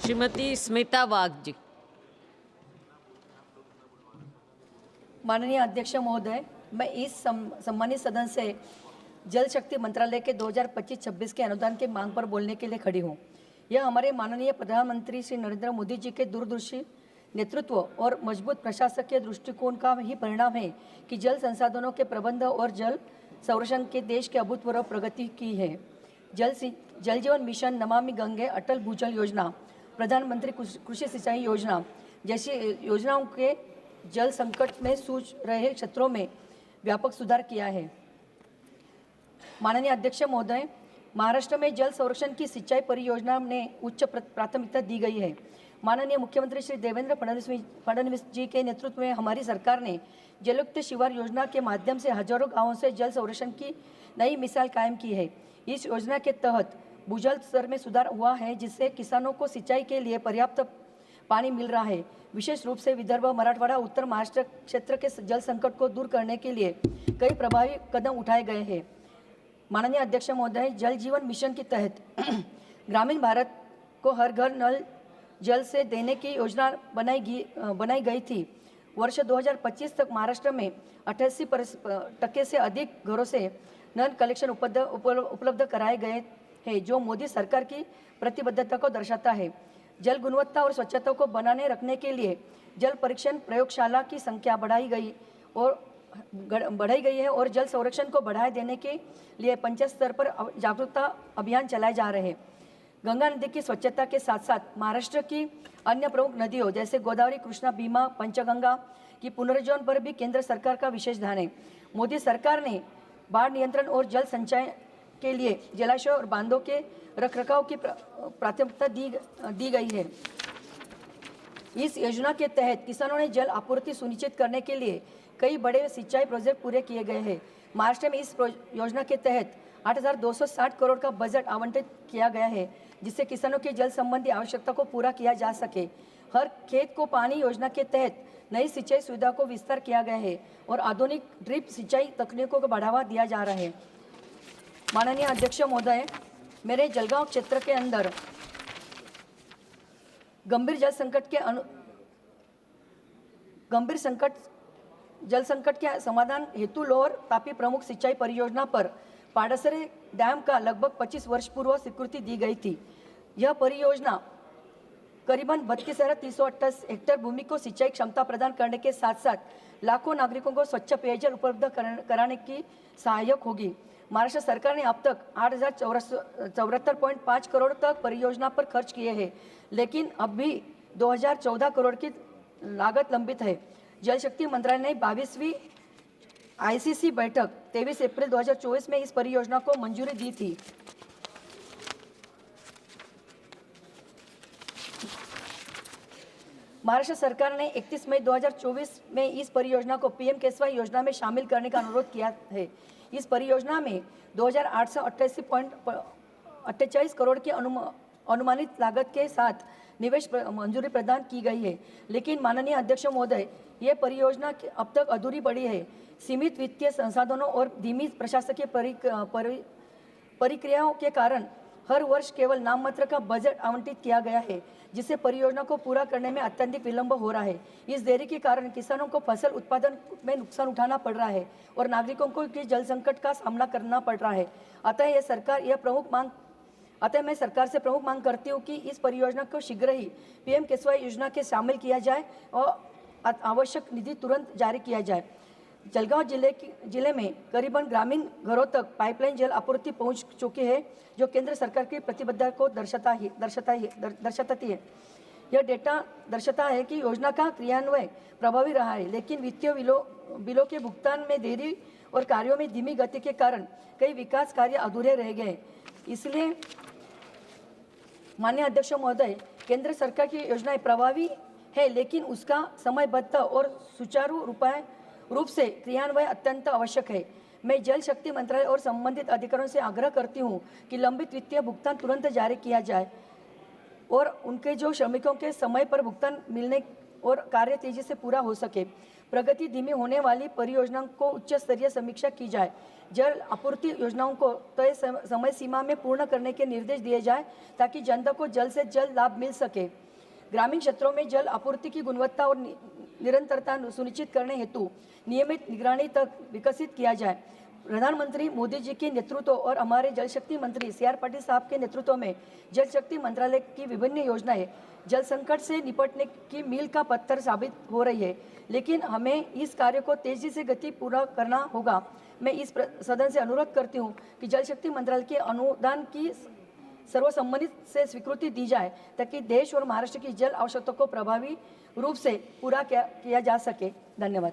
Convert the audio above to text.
श्रीमती स्मिता वाघ जी। माननीय अध्यक्ष महोदय, मैं इस सम्मानित सदन से जल शक्ति मंत्रालय के 2025-26 के अनुदान की मांग पर बोलने के लिए खड़ी हूँ। यह हमारे माननीय प्रधानमंत्री श्री नरेंद्र मोदी जी के दूरदर्शी नेतृत्व और मजबूत प्रशासकीय दृष्टिकोण का ही परिणाम है कि जल संसाधनों के प्रबंध और जल संरक्षण के देश के अभूतपूर्व प्रगति की है। जल जीवन मिशन, नमामि गंगे, अटल भूजल योजना, प्रधानमंत्री कृषि सिंचाई योजना जैसी योजनाओं के जल संकट में जूझ रहे क्षेत्रों में व्यापक सुधार किया है। माननीय अध्यक्ष महोदय, महाराष्ट्र में जल संरक्षण की सिंचाई परियोजना ने उच्च प्राथमिकता दी गई है। माननीय मुख्यमंत्री श्री देवेंद्र फडणवीस जी के नेतृत्व में हमारी सरकार ने जलयुक्त शिवार योजना के माध्यम से हजारों गांवों से जल संरक्षण की नई मिसाल कायम की है। इस योजना के तहत भूजल स्तर में सुधार हुआ है, जिससे किसानों को सिंचाई के लिए पर्याप्त पानी मिल रहा है। विशेष रूप से विदर्भ, मराठवाड़ा, उत्तर महाराष्ट्र क्षेत्र के जल संकट को दूर करने के लिए कई प्रभावी कदम उठाए गए हैं। माननीय अध्यक्ष महोदय, जल जीवन मिशन के तहत ग्रामीण भारत को हर घर नल जल से देने की योजना बनाई गई थी। वर्ष 2025 तक महाराष्ट्र में 88% से अधिक घरों से नल कलेक्शन उपलब्ध कराए गए हैं, जो मोदी सरकार की प्रतिबद्धता को दर्शाता है। जल गुणवत्ता और स्वच्छता को बनाने रखने के लिए जल परीक्षण प्रयोगशाला की संख्या बढ़ाई गई है और जल संरक्षण को बढ़ावा देने के लिए पंचायत स्तर पर जागरूकता अभियान चलाए जा रहे हैं। गंगा नदी की स्वच्छता के साथ साथ महाराष्ट्र की अन्य प्रमुख नदियों जैसे गोदावरी, कृष्णा, भीमा, पंचगंगा की पुनर्जीवन पर भी केंद्र सरकार का विशेष ध्यान है। मोदी सरकार ने बाढ़ नियंत्रण और जल संचय के लिए जलाशय और बांधों के रखरखाव की प्राथमिकता दी गई है। इस योजना के तहत किसानों ने जल आपूर्ति सुनिश्चित करने के लिए कई बड़े सिंचाई प्रोजेक्ट पूरे किए गए हैं। महाराष्ट्र में इस योजना के तहत 8,260 करोड़ का बजट आवंटित किया गया है, जिससे किसानों की जल संबंधी आवश्यकता को पूरा किया जा सके। हर खेत को पानी योजना के तहत नई सिंचाई सुविधा को विस्तार किया गया है और आधुनिक ड्रिप सिंचाई तकनीकों को बढ़ावा दिया जा रहा है। माननीय अध्यक्ष महोदय, मेरे जलगांव क्षेत्र के अंदर गंभीर जल संकट के समाधान हेतु लोअर तापी प्रमुख सिंचाई परियोजना पर पाड़सरे डैम का लगभग 25 वर्ष पूर्व स्वीकृति दी गई थी। यह परियोजना करीबन 32,328 हेक्टेयर भूमि को सिंचाई क्षमता प्रदान करने के साथ साथ लाखों नागरिकों को स्वच्छ पेयजल उपलब्ध कराने की सहायक होगी। महाराष्ट्र सरकार ने अब तक 8,074.5 करोड़ तक परियोजना पर खर्च किए हैं, लेकिन अब भी 2,014 करोड़ की लागत लंबित है। जल शक्ति मंत्रालय ने 22वीं ICC बैठक 23 अप्रैल 2024 में इस परियोजना को मंजूरी दी थी। महाराष्ट्र सरकार ने 31 मई 2024 में इस परियोजना को PM-KSY योजना में शामिल करने का अनुरोध किया है। इस परियोजना में 2,888.48 करोड़ की अनुमानित लागत के साथ निवेश मंजूरी प्रदान की गई है, लेकिन माननीय अध्यक्ष महोदय, ये परियोजना अब तक अधूरी पड़ी है। सीमित वित्तीय संसाधनों और धीमी प्रशासकीय प्रक्रियाओं के कारण हर वर्ष केवल नाममात्र का बजट आवंटित किया गया है, जिससे परियोजना को पूरा करने में अत्यधिक विलंब हो रहा है। इस देरी के कारण किसानों को फसल उत्पादन में नुकसान उठाना पड़ रहा है और नागरिकों को जल संकट का सामना करना पड़ रहा है। अतः मैं सरकार से प्रमुख मांग करती हूँ कि इस परियोजना को शीघ्र ही PM-KSY योजना के शामिल किया जाए और आवश्यक निधि तुरंत जारी किया जाए। जलगांव जिले में करीबन ग्रामीण घरों तक पाइपलाइन जल आपूर्ति पहुंच चुकी है, जो केंद्र सरकार की प्रतिबद्धता को दर्शाती है। यह डेटा दर्शाता है कि योजना का क्रियान्वयन प्रभावी रहा है, लेकिन वित्तीय बिलों के भुगतान में देरी और कार्यों में धीमी गति के कारण कई विकास कार्य अधूरे रह गए। इसलिए माननीय अध्यक्ष महोदय, केंद्र सरकार की योजनाएं प्रभावी है, लेकिन उसका समयबद्ध और सुचारू रूप से क्रियान्वयन अत्यंत आवश्यक है। मैं जल शक्ति मंत्रालय और संबंधित अधिकारियों से आग्रह करती हूं कि लंबित वित्तीय भुगतान तुरंत जारी किया जाए और उनके जो श्रमिकों के समय पर भुगतान मिलने और कार्य तेजी से पूरा हो सके। प्रगति धीमी होने वाली परियोजनाओं को उच्च स्तरीय समीक्षा की जाए। जल आपूर्ति योजनाओं को तय समय सीमा में पूर्ण करने के निर्देश दिए जाए ताकि जनता को जल्द से जल्द लाभ मिल सके। ग्रामीण क्षेत्रों में जल आपूर्ति की गुणवत्ता और निरंतरता सुनिश्चित करने हेतु नियमित निगरानी तक विकसित किया जाए। प्रधानमंत्री मोदी जी के नेतृत्व और हमारे जल शक्ति मंत्री CR पाटिल साहब के नेतृत्व में जल शक्ति मंत्रालय की विभिन्न योजनाएं जल संकट से निपटने की मील का पत्थर साबित हो रही है, लेकिन हमें इस कार्य को तेजी से गति पूरा करना होगा। मैं इस सदन से अनुरोध करती हूं कि जल शक्ति मंत्रालय के अनुदान की सर्वसम्मति से स्वीकृति दी जाए ताकि देश और महाराष्ट्र की जल आवश्यकता को प्रभावी रूप से पूरा किया जा सके। धन्यवाद।